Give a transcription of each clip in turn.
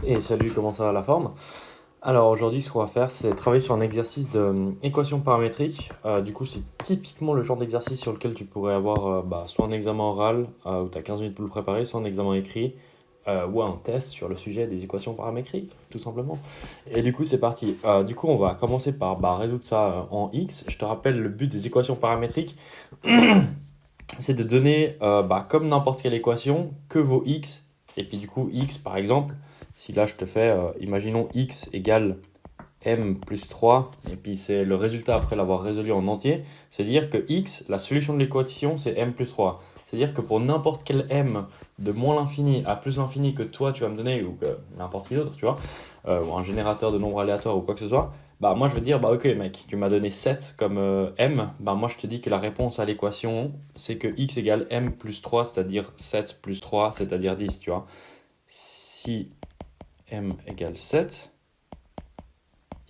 Et salut, comment ça va la forme? Alors aujourd'hui, ce qu'on va faire, c'est travailler sur un exercice d'équation paramétrique. Du coup, c'est typiquement le genre d'exercice sur lequel tu pourrais avoir soit un examen oral où tu as 15 minutes pour le préparer, soit un examen écrit ou un test sur le sujet des équations paramétriques, tout simplement. Et du coup, c'est parti. Du coup, on va commencer par résoudre ça en x. Je te rappelle, le but des équations paramétriques, c'est de donner, comme n'importe quelle équation, que vos x. Et puis du coup, x, par exemple, si là je te fais, imaginons x égale m plus 3, et puis c'est le résultat après l'avoir résolu en entier, c'est dire que x, la solution de l'équation, c'est m plus 3. C'est-à-dire que pour n'importe quel m de moins l'infini à plus l'infini que toi tu vas me donner, ou que n'importe qui d'autre, tu vois, ou un générateur de nombres aléatoires ou quoi que ce soit, moi je vais dire, ok mec, tu m'as donné 7 comme m, moi je te dis que la réponse à l'équation, c'est que x égale m plus 3, c'est-à-dire 7 plus 3, c'est-à-dire 10, tu vois. Si m égale 7,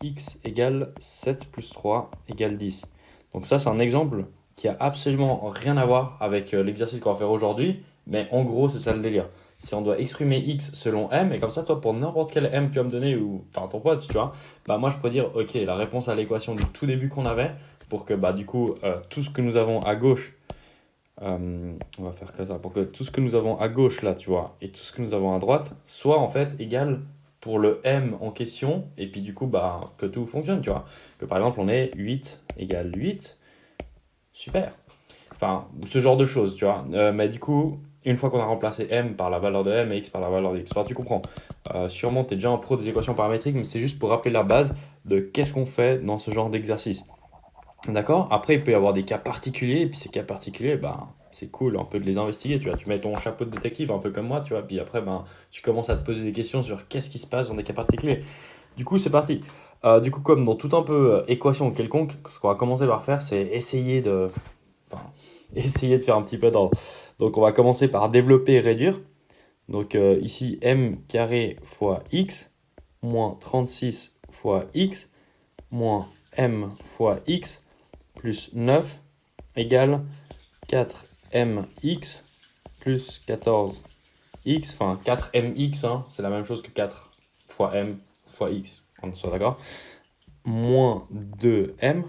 x égale 7 plus 3 égale 10. Donc ça, c'est un exemple qui a absolument rien à voir avec l'exercice qu'on va faire aujourd'hui, mais en gros, c'est ça le délire. Si on doit exprimer x selon m, et comme ça, toi, pour n'importe quel m tu vas me donner, ou enfin ton pote, tu vois, moi je peux dire, ok, la réponse à l'équation du tout début qu'on avait, pour que du coup, tout ce que nous avons à gauche, on va faire comme ça, pour que tout ce que nous avons à gauche là, tu vois, et tout ce que nous avons à droite, soit en fait égal pour le m en question, et puis du coup, que tout fonctionne, tu vois. Que par exemple, on ait 8 égale 8, super. Enfin, ce genre de choses, tu vois. Mais du coup, une fois qu'on a remplacé m par la valeur de m et x par la valeur de x, enfin, tu comprends. Sûrement, tu es déjà un pro des équations paramétriques, mais c'est juste pour rappeler la base de qu'est-ce qu'on fait dans ce genre d'exercice. D'accord? Après, il peut y avoir des cas particuliers, et puis ces cas particuliers, c'est cool un peu de les investiguer, tu vois. Tu mets ton chapeau de détective un peu comme moi, tu vois, puis après, tu commences à te poser des questions sur qu'est-ce qui se passe dans des cas particuliers. Du coup, c'est parti. Du coup, comme dans tout un peu équation quelconque, ce qu'on va commencer par faire, c'est enfin, essayer de faire un petit peu d'ordre. Donc, on va commencer par développer et réduire. Donc, ici, m carré fois x, moins 36 fois x, moins m fois x, plus 9 égale 4mx plus 14x, enfin 4mx, hein, c'est la même chose que 4 fois m fois x, on soit d'accord, moins 2m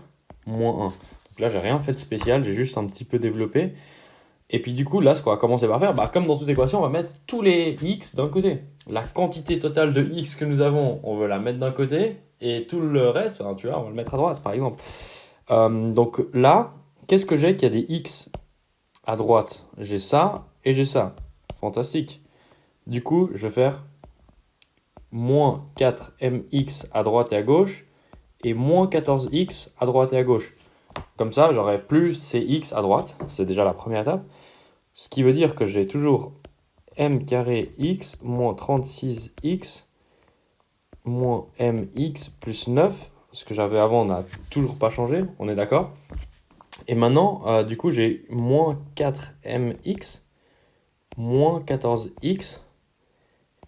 moins 1. Donc là, j'ai rien fait de spécial, j'ai juste un petit peu développé. Et puis du coup, là, ce qu'on va commencer par faire, comme dans toute équation, on va mettre tous les x d'un côté. La quantité totale de x que nous avons, on veut la mettre d'un côté, et tout le reste, tu vois, on va le mettre à droite, par exemple. Donc là, qu'est-ce que j'ai qui a des x à droite? J'ai ça et j'ai ça. Fantastique. Du coup, je vais faire moins 4mx à droite et à gauche et moins 14x à droite et à gauche. Comme ça, j'aurai plus ces x à droite. C'est déjà la première étape. Ce qui veut dire que j'ai toujours m carré x moins 36x moins mx plus 9. Ce que j'avais avant, on n'a toujours pas changé. On est d'accord? Et maintenant, du coup, j'ai moins 4mx moins 14x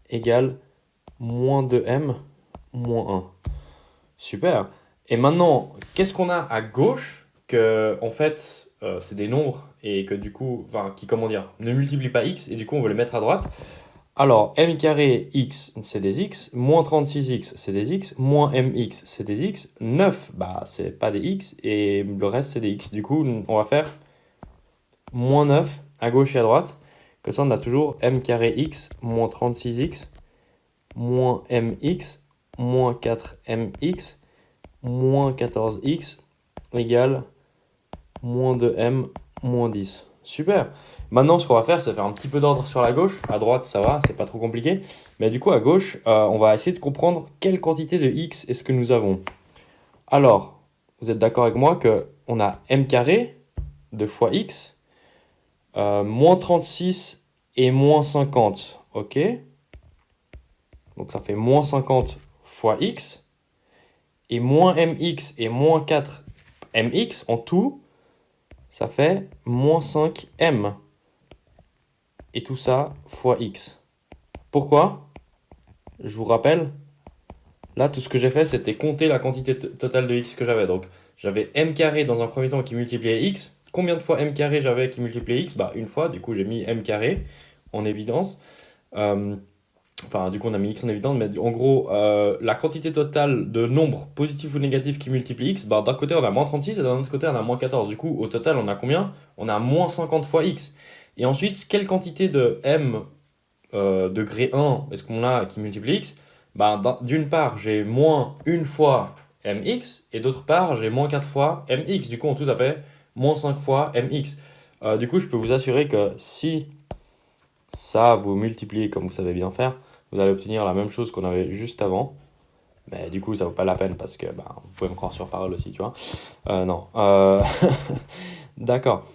égale moins 2m moins 1. Super. Et maintenant, qu'est-ce qu'on a à gauche que, en fait, c'est des nombres et que du coup, qui, comment dire, ne multiplient pas x et du coup, on veut les mettre à droite. Alors, m carré x, c'est des x, moins 36x, c'est des x, moins mx, c'est des x, 9, c'est pas des x, et le reste, c'est des x. Du coup, on va faire moins 9 à gauche et à droite. Que ça, on a toujours m carré x moins 36x moins mx moins 4mx moins 14x égale moins 2m moins 10. Super. Maintenant, ce qu'on va faire, c'est faire un petit peu d'ordre sur la gauche. À droite, ça va, c'est pas trop compliqué. Mais du coup, à gauche, on va essayer de comprendre quelle quantité de x est-ce que nous avons. Alors, vous êtes d'accord avec moi que on a m carré de fois x, moins 36 et moins 50. Ok. Donc ça fait moins 50 fois x. Et moins mx et moins 4mx en tout, ça fait moins 5m. Et tout ça fois x. Pourquoi? Je vous rappelle, là tout ce que j'ai fait c'était compter la quantité totale de x que j'avais. Donc j'avais m carré dans un premier temps qui multipliait x. Combien de fois m carré j'avais qui multipliait x? Une fois, du coup j'ai mis m carré en évidence. Enfin, du coup, on a mis x en évidence, mais en gros, la quantité totale de nombres positifs ou négatifs qui multiplient x, bah, d'un côté, on a moins 36 et d'un autre côté, on a moins 14. Du coup, au total, on a combien? On a moins 50 fois x. Et ensuite, quelle quantité de m degré 1 est-ce qu'on a qui multiplie x? Bah, d'une part, j'ai moins une fois mx, et d'autre part, j'ai moins 4 fois mx. Du coup, en tout, ça fait moins 5 fois mx. Du coup, je peux vous assurer que si ça, vous multipliez comme vous savez bien faire, vous allez obtenir la même chose qu'on avait juste avant. Mais du coup, ça vaut pas la peine parce que bah, vous pouvez me croire sur parole aussi, tu vois. Non. D'accord.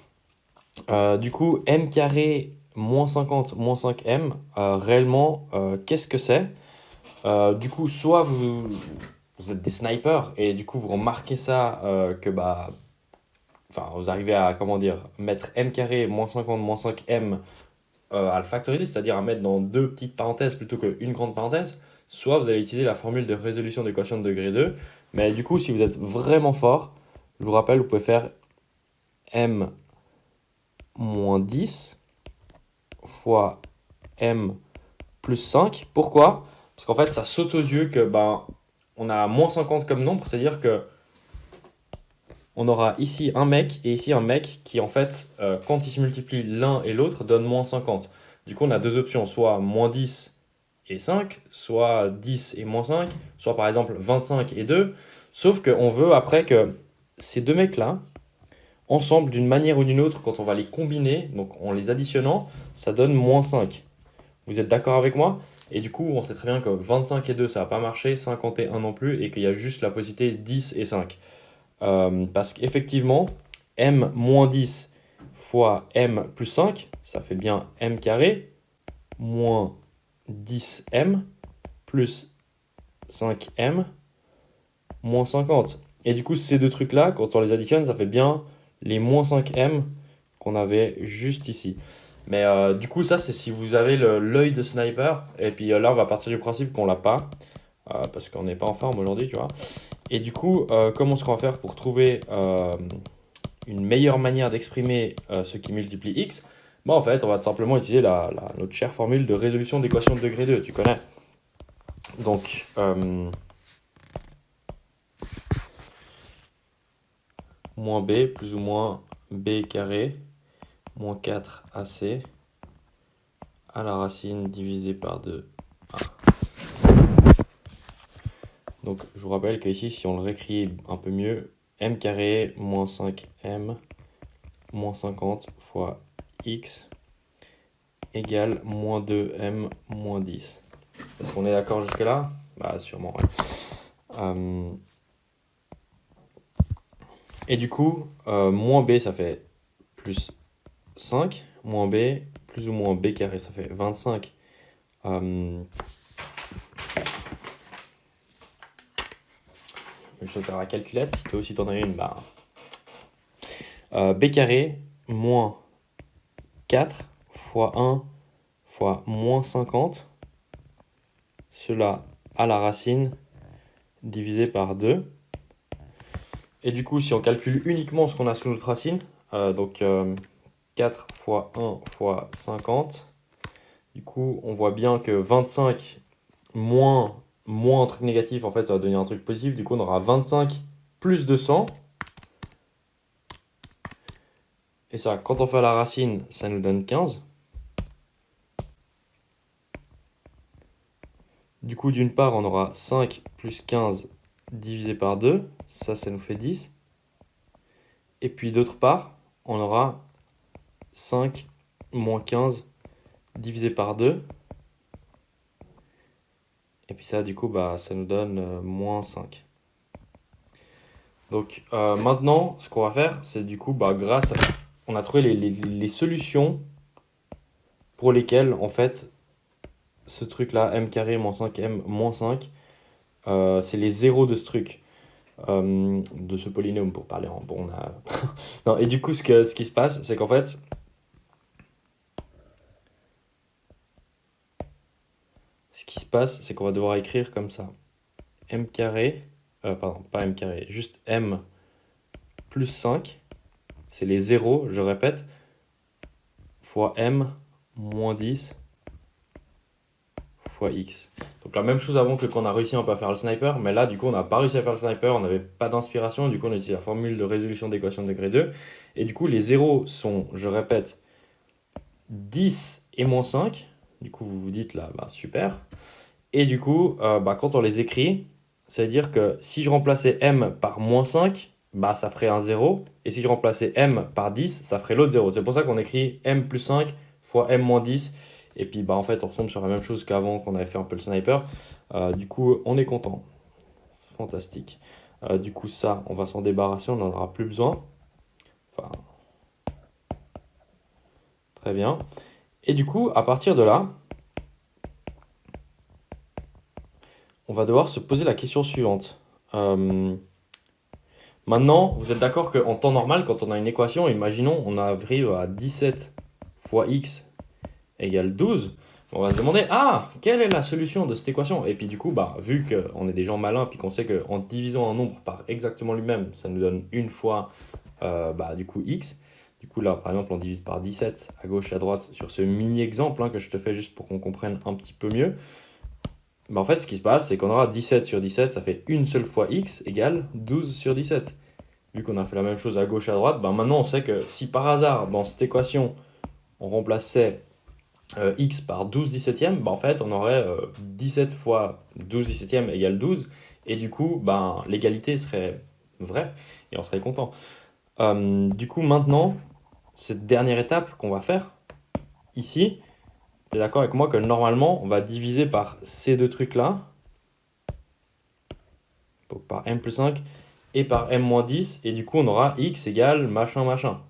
Du coup, m carré moins 50 moins 5m, réellement, qu'est-ce que c'est? Du coup, soit vous êtes des snipers et du coup, vous remarquez ça, que bah, enfin, vous arrivez à, comment dire, mettre m carré moins 50 moins 5m à le factoriser, c'est-à-dire à mettre dans deux petites parenthèses plutôt qu'une grande parenthèse, soit vous allez utiliser la formule de résolution d'équation de degré 2. Mais du coup, si vous êtes vraiment fort, je vous rappelle, vous pouvez faire m moins 10 fois m plus 5. Pourquoi? Parce qu'en fait, ça saute aux yeux que ben, on a moins 50 comme nombre, c'est-à-dire que on aura ici un mec et ici un mec qui, en fait, quand ils se multiplient l'un et l'autre, donne moins 50. Du coup, on a deux options, soit moins 10 et 5, soit 10 et moins 5, soit par exemple 25 et 2. Sauf qu'on veut après que ces deux mecs-là, ensemble d'une manière ou d'une autre, quand on va les combiner, donc en les additionnant, ça donne moins 5. Vous êtes d'accord avec moi? Et du coup, on sait très bien que 25 et 2, ça va pas marcher, 51 non plus, et qu'il y a juste la possibilité 10 et 5. Parce qu'effectivement, m moins 10 fois m plus 5, ça fait bien m carré, moins 10m plus 5m moins 50. Et du coup, ces deux trucs-là, quand on les additionne, ça fait bien les moins 5m qu'on avait juste ici. Mais du coup, ça, c'est si vous avez l'œil de sniper. Et puis là, on va partir du principe qu'on l'a pas. Parce qu'on n'est pas en forme aujourd'hui, tu vois. Et du coup, comment est-ce qu'on va faire pour trouver une meilleure manière d'exprimer ce qui multiplie x? Bah, en fait, on va simplement utiliser notre chère formule de résolution d'équation de degré 2. Tu connais? Donc, moins b plus ou moins b carré moins 4ac à la racine divisé par 2. Donc je vous rappelle qu'ici, si on le réécrit un peu mieux, m carré moins 5m moins 50 fois x égale moins 2m moins 10. Est-ce qu'on est d'accord jusque là? Bah sûrement, ouais. Et du coup, moins b ça fait plus 5, moins b plus ou moins b carré ça fait 25. Je vais faire la calculette, si toi aussi t'en as une, bah... b carré moins 4 fois 1 fois moins 50, cela à la racine divisé par 2. Et du coup, si on calcule uniquement ce qu'on a sous notre racine, donc 4 fois 1 fois 50, du coup, on voit bien que 25 moins un truc négatif, en fait, ça va devenir un truc positif. Du coup, on aura 25 plus 200. Et ça, quand on fait la racine, ça nous donne 15. Du coup, d'une part, on aura 5 plus 15 divisé par 2. Ça nous fait 10. Et puis d'autre part, on aura 5 moins 15 divisé par 2. Et puis ça, du coup, bah, ça nous donne moins 5. Donc maintenant, ce qu'on va faire, c'est du coup, bah, on a trouvé les solutions pour lesquelles, en fait, ce truc-là, m carré moins 5m moins 5, c'est les zéros de ce truc. De ce polynôme pour parler en bon. Non, et du coup, ce qui se passe, c'est qu'en fait, ce qui se passe, c'est qu'on va devoir écrire comme ça. M carré, pardon, pas M carré, juste M plus 5, c'est les zéros, je répète, fois M moins 10 fois x. Donc la même chose avant que quand on a réussi un peu à faire le sniper, mais là du coup on n'a pas réussi à faire le sniper, on n'avait pas d'inspiration, du coup on a utilisé la formule de résolution d'équation de degré 2. Et du coup les zéros sont, je répète, 10 et moins 5. Du coup vous vous dites là, bah, super. Et du coup, bah, quand on les écrit, ça veut dire que si je remplaçais m par moins 5, bah, ça ferait un 0. Et si je remplaçais m par 10, ça ferait l'autre 0. C'est pour ça qu'on écrit m plus 5 fois m moins 10. Et puis bah, en fait, on retombe sur la même chose qu'avant qu'on avait fait un peu le sniper. Du coup, on est content. Fantastique. Du coup, ça, on va s'en débarrasser, on n'en aura plus besoin. Enfin, très bien. Et du coup, à partir de là, on va devoir se poser la question suivante. Maintenant, vous êtes d'accord qu'en temps normal, quand on a une équation, imaginons on arrive à 17 fois x égale 12, on va se demander, ah, quelle est la solution de cette équation? Et puis du coup, bah, vu qu'on est des gens malins, puis qu'on sait qu'en divisant un nombre par exactement lui-même, ça nous donne une fois bah, du coup x. Du coup là, par exemple, on divise par 17 à gauche et à droite sur ce mini-exemple que je te fais juste pour qu'on comprenne un petit peu mieux. Bah, en fait, ce qui se passe, c'est qu'on aura 17 sur 17, ça fait une seule fois x égale 12 sur 17. Vu qu'on a fait la même chose à gauche et à droite, ben maintenant on sait que si par hasard dans cette équation on remplaçait x par 12 17e, ben en fait on aurait 17 fois 12 17e égale 12 et du coup ben, l'égalité serait vraie et on serait content. Du coup maintenant, cette dernière étape qu'on va faire ici, tu es d'accord avec moi que normalement on va diviser par ces deux trucs là, donc par m plus 5 et par m-10, et du coup on aura x égale machin machin.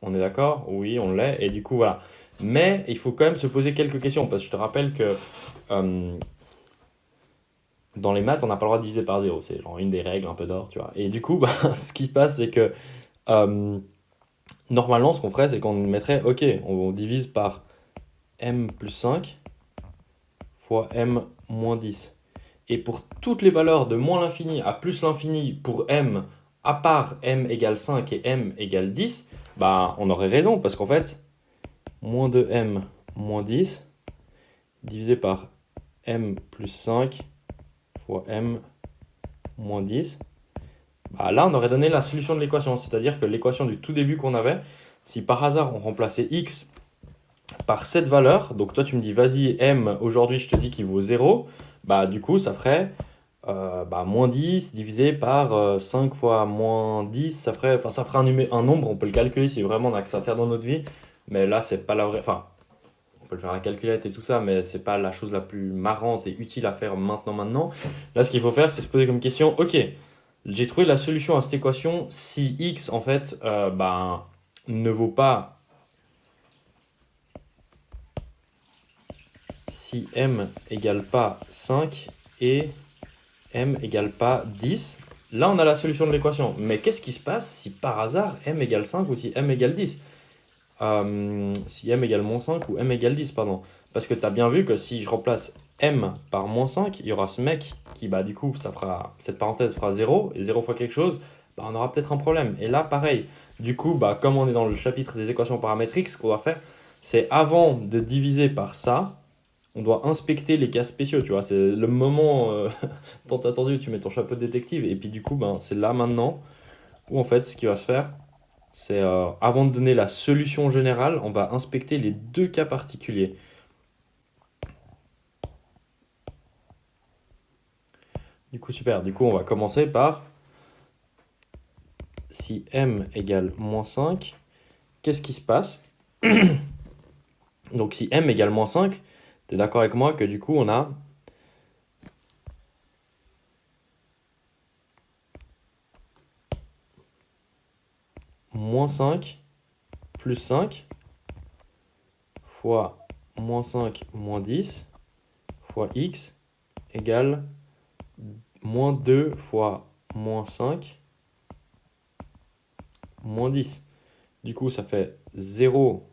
On est d'accord? Oui, on l'est, et du coup voilà. Mais il faut quand même se poser quelques questions, parce que je te rappelle que dans les maths, on n'a pas le droit de diviser par zéro. C'est genre une des règles un peu d'or, tu vois. Et du coup, bah, ce qui se passe, c'est que normalement, ce qu'on ferait, c'est qu'on mettrait, ok, on divise par m plus 5 fois m moins 10. Et pour toutes les valeurs de moins l'infini à plus l'infini pour m, à part m égale 5 et m égale 10, bah, on aurait raison, parce qu'en fait, moins 2m moins 10 divisé par m plus 5 fois m moins 10, bah, là, on aurait donné la solution de l'équation. C'est-à-dire que l'équation du tout début qu'on avait, si par hasard on remplaçait x par cette valeur, donc toi tu me dis, vas-y, m, aujourd'hui je te dis qu'il vaut 0, bah du coup ça ferait bah, moins 10 divisé par 5 fois moins 10, ça ferait un nombre, on peut le calculer si vraiment on a que ça à faire dans notre vie, mais là c'est pas la vraie, enfin on peut le faire à la calculette et tout ça, mais c'est pas la chose la plus marrante et utile à faire maintenant. Là ce qu'il faut faire c'est se poser comme question, ok, j'ai trouvé la solution à cette équation si x en fait bah, ne vaut pas, si m égale pas 5 et m égale pas 10. Là, on a la solution de l'équation. Mais qu'est-ce qui se passe si par hasard m égale 5 ou si m égale 10? Si m égale moins 5 ou m égale 10, pardon. Parce que tu as bien vu que si je remplace m par moins 5, il y aura ce mec qui, bah, du coup, cette parenthèse fera 0, et 0 fois quelque chose, bah, on aura peut-être un problème. Et là, pareil. Du coup, bah, comme on est dans le chapitre des équations paramétriques, ce qu'on va faire, c'est avant de diviser par ça, on doit inspecter les cas spéciaux, tu vois. C'est le moment tant attendu, tu mets ton chapeau de détective. Et puis du coup, ben, c'est là maintenant où en fait, ce qui va se faire, c'est avant de donner la solution générale, on va inspecter les deux cas particuliers. Du coup, super. Du coup, on va commencer par si m égale moins 5, qu'est-ce qui se passe? Donc si m égale moins 5, tu es d'accord avec moi que du coup, on a moins 5 plus 5 fois moins 5 moins 10 fois x égale moins 2 fois moins 5 moins 10. Du coup, ça fait 0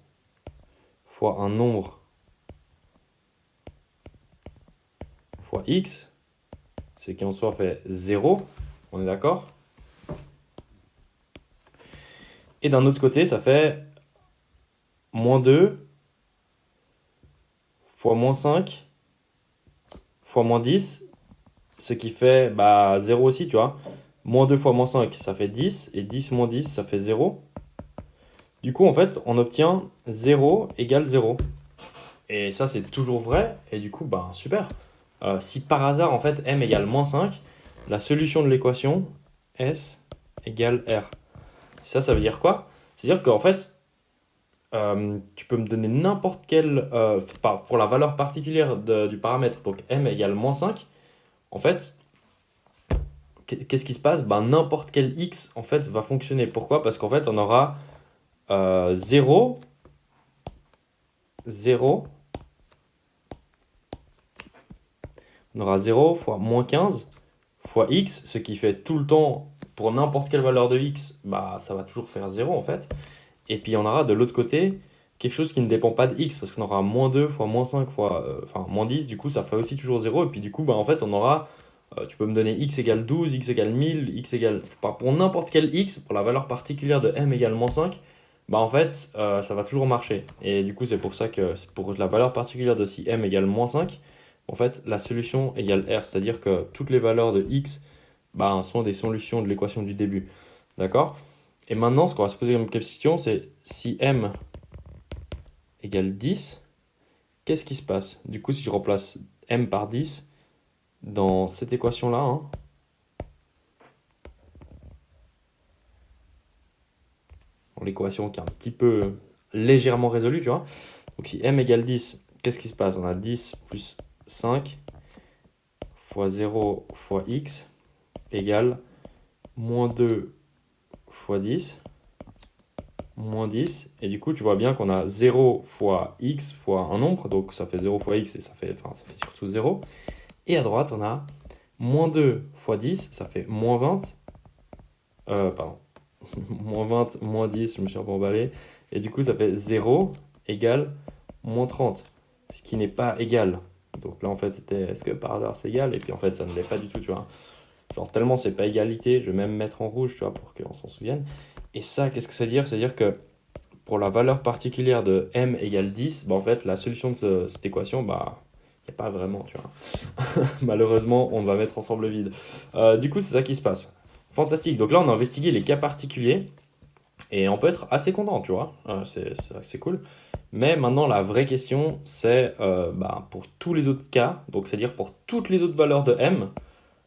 fois un nombre fois x, ce qui en soi fait 0, on est d'accord? Et d'un autre côté, ça fait moins 2 fois moins 5 fois moins 10, ce qui fait bah, 0 aussi, tu vois. Moins 2 fois moins 5, ça fait 10, et 10 moins 10, ça fait 0. Du coup, en fait, on obtient 0 égale 0. Et ça, c'est toujours vrai, et du coup, bah, super. Si par hasard, en fait, m égale moins 5, la solution de l'équation, S égale R. Ça veut dire quoi? C'est-à-dire qu'en fait, tu peux me donner n'importe quel, pour la valeur particulière du paramètre, donc m égale moins 5, en fait, qu'est-ce qui se passe? Ben, n'importe quel x, en fait, va fonctionner. Pourquoi? Parce qu'en fait, on aura 0, 0, on aura 0 fois moins 15 fois x, ce qui fait tout le temps, pour n'importe quelle valeur de x, bah, ça va toujours faire 0 en fait. Et puis on aura de l'autre côté quelque chose qui ne dépend pas de x, parce qu'on aura moins 2 fois moins 5 fois, enfin moins 10, du coup ça fait aussi toujours 0. Et puis du coup, bah, en fait, on aura, tu peux me donner x égale 12, x égale 1000, x égale, pour n'importe quel x, pour la valeur particulière de m égale moins 5, bah en fait, ça va toujours marcher. Et du coup, c'est pour ça que pour la valeur particulière de si m égale moins 5, en fait, la solution égale r, c'est-à-dire que toutes les valeurs de x bah, sont des solutions de l'équation du début. D'accord? Et maintenant, ce qu'on va se poser comme question, c'est si m égale 10, qu'est-ce qui se passe? Du coup, si je remplace m par 10 dans cette équation-là, hein, dans l'équation qui est un petit peu légèrement résolue, tu vois. Donc si m égale 10, qu'est-ce qui se passe? On a 10 plus 5 fois 0 fois x égale moins 2 fois 10 moins 10. Et du coup, tu vois bien qu'on a 0 fois x fois un nombre, donc ça fait 0 fois x et ça fait surtout 0. Et à droite, on a moins 2 fois 10, ça fait moins 20. Pardon, moins 20, moins 10, je me suis un peu emballé. Et du coup, ça fait 0 égale moins 30, ce qui n'est pas égal. Donc là, en fait, c'était est-ce que par hasard c'est égal? Et puis en fait, ça ne l'est pas du tout, tu vois. Genre, tellement c'est pas égalité, je vais même mettre en rouge, tu vois, pour qu'on s'en souvienne. Et ça, qu'est-ce que ça veut dire? C'est-à-dire que pour la valeur particulière de m égale 10, bah, en fait, la solution de cette équation, bah, il n'y a pas vraiment, tu vois. Malheureusement, on va mettre ensemble le vide. Du coup, c'est ça qui se passe. Fantastique. Donc là, on a investigué les cas particuliers et on peut être assez content, tu vois. C'est cool. Mais maintenant, la vraie question, c'est bah, pour tous les autres cas, donc c'est-à-dire pour toutes les autres valeurs de m.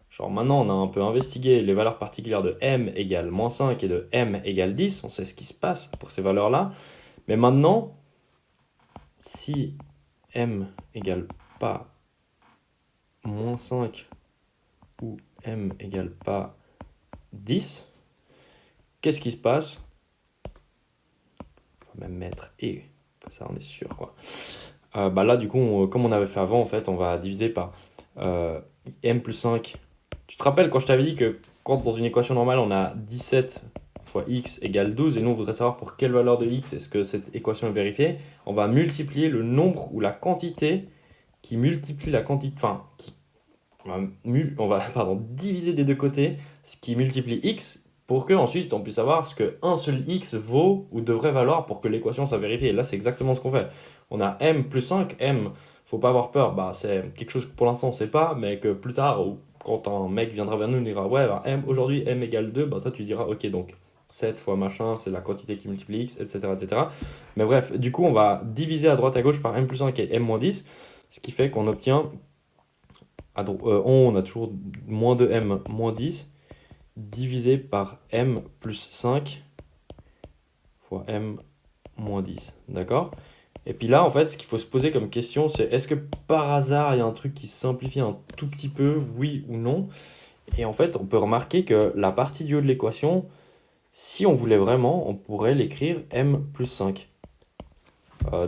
Genre maintenant, on a un peu investigué les valeurs particulières de m égale moins 5 et de m égale 10. On sait ce qui se passe pour ces valeurs-là. Mais maintenant, si m égale pas moins 5 ou m égale pas 10, qu'est-ce qui se passe? On va même mettre et, ça on est sûr quoi. Bah là du coup, comme on avait fait avant, en fait, on va diviser par m plus 5. Tu te rappelles quand je t'avais dit que quand dans une équation normale on a 17 fois x égale 12 et nous on voudrait savoir pour quelle valeur de x est-ce que cette équation est vérifiée, on va multiplier le nombre ou la quantité qui multiplie la quantité, enfin, on va pardon, diviser des deux côtés ce qui multiplie x pour que ensuite on puisse savoir ce que un seul x vaut ou devrait valoir pour que l'équation soit vérifiée. Et là, c'est exactement ce qu'on fait. On a m plus 5, m, faut pas avoir peur, bah, c'est quelque chose que pour l'instant on sait pas, mais que plus tard, ou quand un mec viendra vers nous, il dira ouais, bah, m, aujourd'hui m égale 2, bah, toi tu diras ok, donc 7 fois machin, c'est la quantité qui multiplie x, etc., etc. Mais bref, du coup, on va diviser à droite à gauche par m plus 5 et m moins 10, ce qui fait qu'on obtient on a toujours moins de m moins 10 divisé par m plus 5 fois m moins 10. D'accord? Et puis là, en fait, ce qu'il faut se poser comme question, c'est est-ce que par hasard, il y a un truc qui se simplifie un tout petit peu, oui ou non? Et en fait, on peut remarquer que la partie du haut de l'équation, si on voulait vraiment, on pourrait l'écrire m plus 5.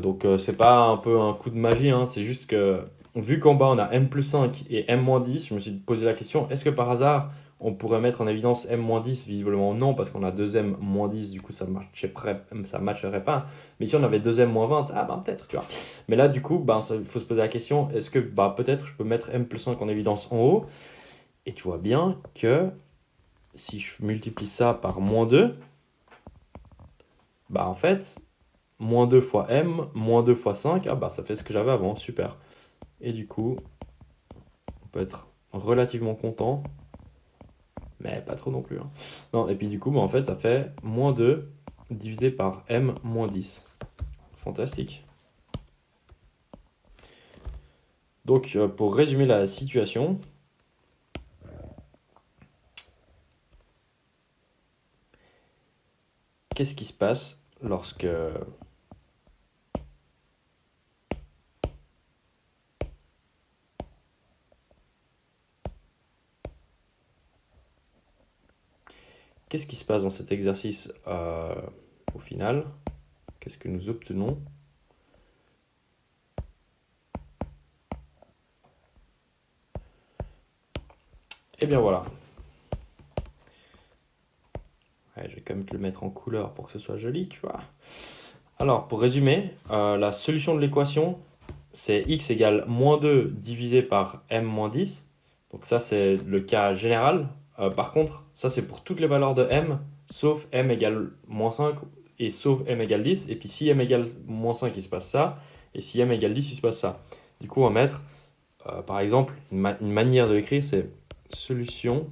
Donc c'est pas un peu un coup de magie, hein, c'est juste que vu qu'en bas on a m plus 5 et m moins 10, je me suis posé la question, est-ce que par hasard on pourrait mettre en évidence m moins 10? Visiblement non, parce qu'on a 2m moins 10, du coup ça matcherait pas. Mais si on avait 2m moins 20, ah ben peut-être, tu vois. Mais là du coup, ben, il faut se poser la question, est-ce que bah, peut-être je peux mettre m plus 5 en évidence en haut? Et tu vois bien que si je multiplie ça par moins 2, bah en fait, moins 2 fois m, moins 2 fois 5, ah bah ça fait ce que j'avais avant, super. Et du coup, peut être relativement content, mais pas trop non plus, hein. Non, et puis du coup, en fait, ça fait moins 2 divisé par m moins 10. Fantastique. Donc, pour résumer la situation, qu'est-ce qui se passe lorsque qu'est-ce qui se passe dans cet exercice au final? Qu'est-ce que nous obtenons? Et bien voilà. Ouais, je vais quand même te le mettre en couleur pour que ce soit joli, tu vois. Alors, pour résumer, la solution de l'équation, c'est x égale moins 2 divisé par m moins 10. Donc ça, c'est le cas général. Par contre, ça, c'est pour toutes les valeurs de m, sauf m égale moins 5 et sauf m égale 10. Et puis si m égale moins 5, il se passe ça. Et si m égale 10, il se passe ça. Du coup, on va mettre, par exemple, une manière de l'écrire, c'est solution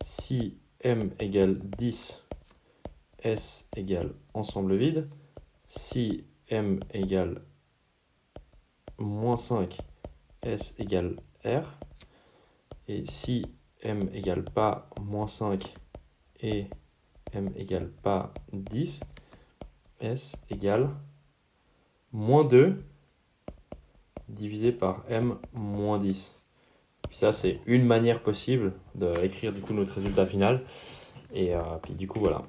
si m égale 10, S égale ensemble vide. Si m égale moins 5, S égale R. Et si m égale pas moins 5 et m égale pas 10, S égale moins 2 divisé par m moins 10. Puis ça, c'est une manière possible d'écrire du coup notre résultat final. Et puis du coup, voilà.